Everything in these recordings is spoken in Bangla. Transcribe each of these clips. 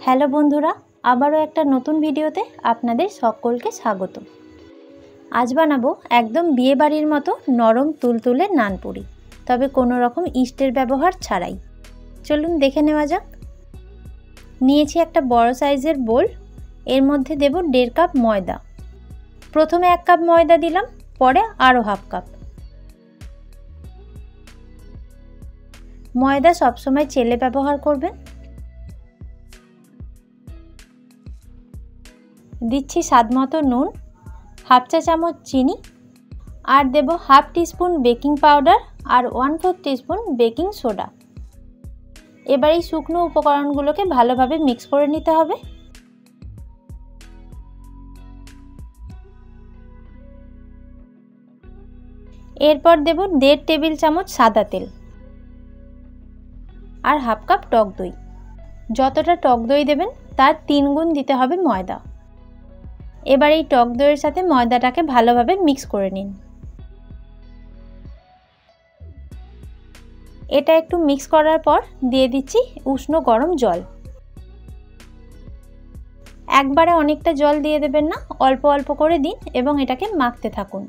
হ্যালো বন্ধুরা, আবারও একটা নতুন ভিডিওতে আপনাদের সকলকে স্বাগত। আজ বানাবো একদম বিয়ে বাড়ির মতো নরম তুলতুলে নানপুরি, তবে কোনো রকম ইস্টের ব্যবহার ছাড়াই। চলুন দেখে নেওয়া যাক। নিয়েছি একটা বড় সাইজের বোল, এর মধ্যে দেব 1.5 কাপ ময়দা। প্রথমে 1 কাপ ময়দা দিলাম, পরে আরও হাফ কাপ। ময়দা সবসময় চেলে ব্যবহার করবেন। দিচ্ছি স্বাদমতো নুন, হাফ চা চামচ চিনি, আর দেব হাফ টিস্পুন বেকিং পাউডার আর 1/4 টিস্পুন বেকিং সোডা। এবার এই শুকনো উপকরণগুলোকে ভালোভাবে মিক্স করে নিতে হবে। এরপর দেব 1.5 টেবিল চামচ সাদা তেল আর হাফ কাপ টক দই। যতটা টক দই দেবেন তার 3 গুণ দিতে হবে ময়দা। এবার এই টক দইয়ের সাথে ময়দাটাকে ভালোভাবে মিক্স করে নিন। এটা একটু মিক্স করার পর দিয়ে দিচ্ছি উষ্ণ গরম জল। একবারে অনেকটা জল দিয়ে দেবেন না, অল্প অল্প করে দিন এবং এটাকে মাখতে থাকুন।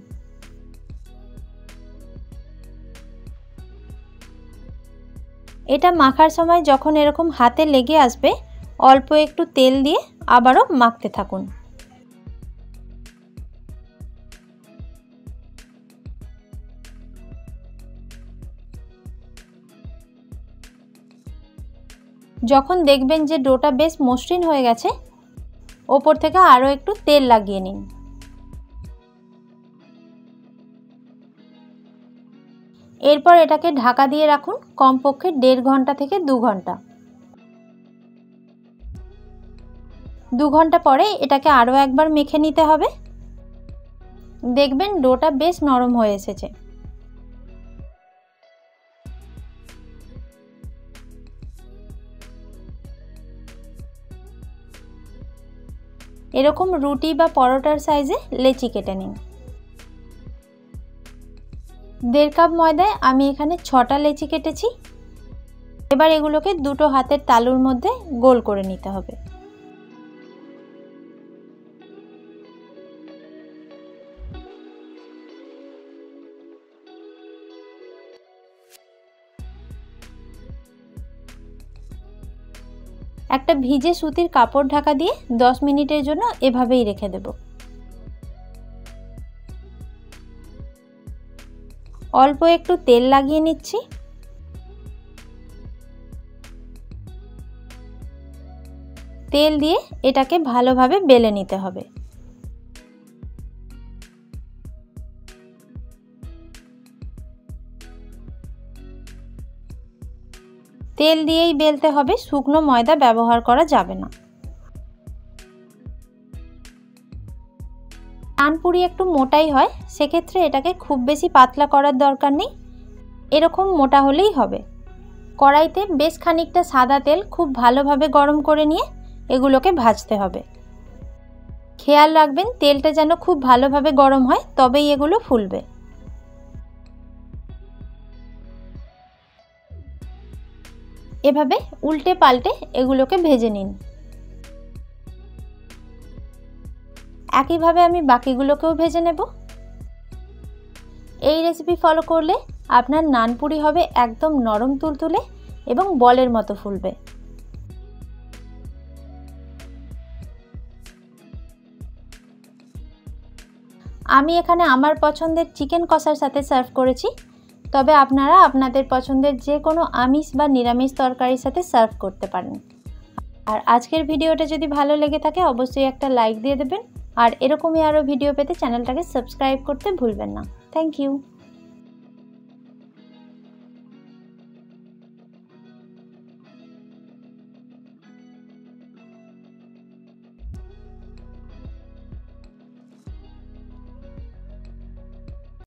এটা মাখার সময় যখন এরকম হাতে লেগে আসবে, অল্প একটু তেল দিয়ে আবারও মাখতে থাকুন। যখন দেখবেন যে ডোটা বেশ মসৃণ হয়ে গেছে, ওপর থেকে আরও একটু তেল লাগিয়ে নিন। এরপর এটাকে ঢাকা দিয়ে রাখুন কমপক্ষে 1.5 ঘন্টা থেকে 2 ঘন্টা। 2 ঘন্টা পরে এটাকে আরও একবার মেখে নিতে হবে। দেখবেন ডোটা বেশ নরম হয়ে এসেছে। এরকম রুটি বা পরোটার সাইজে লেচি কেটে নিন। 1.5 কাপ ময়দায় আমি এখানে 6টা লেচি কেটেছি। এবার এগুলোকে দুটো হাতের তালুর মধ্যে গোল করে নিতে হবে। একটা ভিজে সুতির কাপড় ঢাকা দিয়ে 10 মিনিটের জন্য এভাবেই রেখে দেব। অল্প একটু তেল লাগিয়ে নিচ্ছি। তেল দিয়ে এটাকে ভালোভাবে বেলে নিতে হবে। তেল দিয়েই বেলতে হবে, শুকনো ময়দা ব্যবহার করা যাবে না। নানপুরি একটু মোটাই হয়, সেক্ষেত্রে এটাকে খুব বেশি পাতলা করার দরকার নেই, এরকম মোটা হলেই হবে। কড়াইতে বেশ খানিকটা সাদা তেল খুব ভালোভাবে গরম করে নিয়ে এগুলোকে ভাজতে হবে। খেয়াল রাখবেন তেলটা যেন খুব ভালোভাবে গরম হয়, তবেই এগুলো ফুলবে। এভাবে উল্টে পাল্টে এগুলোকে ভেজে নিন। একইভাবে আমি বাকিগুলোকেও ভেজে নেব। এই রেসিপি ফলো করলে আপনার নানপুরি হবে একদম নরম তুলতুলে এবং বলের মতো ফুলবে। আমি এখানে আমার পছন্দের চিকেন কষার সাথে সার্ভ করেছি, তবে আপনারা আপনাদের পছন্দের যে কোনো আমিষ বা নিরামিষ তরকারির সাথে সার্ভ করতে পারেন। আর আজকের ভিডিওটা যদি ভালো লেগে থাকে অবশ্যই একটা লাইক দিয়ে দেবেন, আর এরকমই আরও ভিডিও পেতে চ্যানেলটাকে সাবস্ক্রাইব করতে ভুলবেন না। Thank you.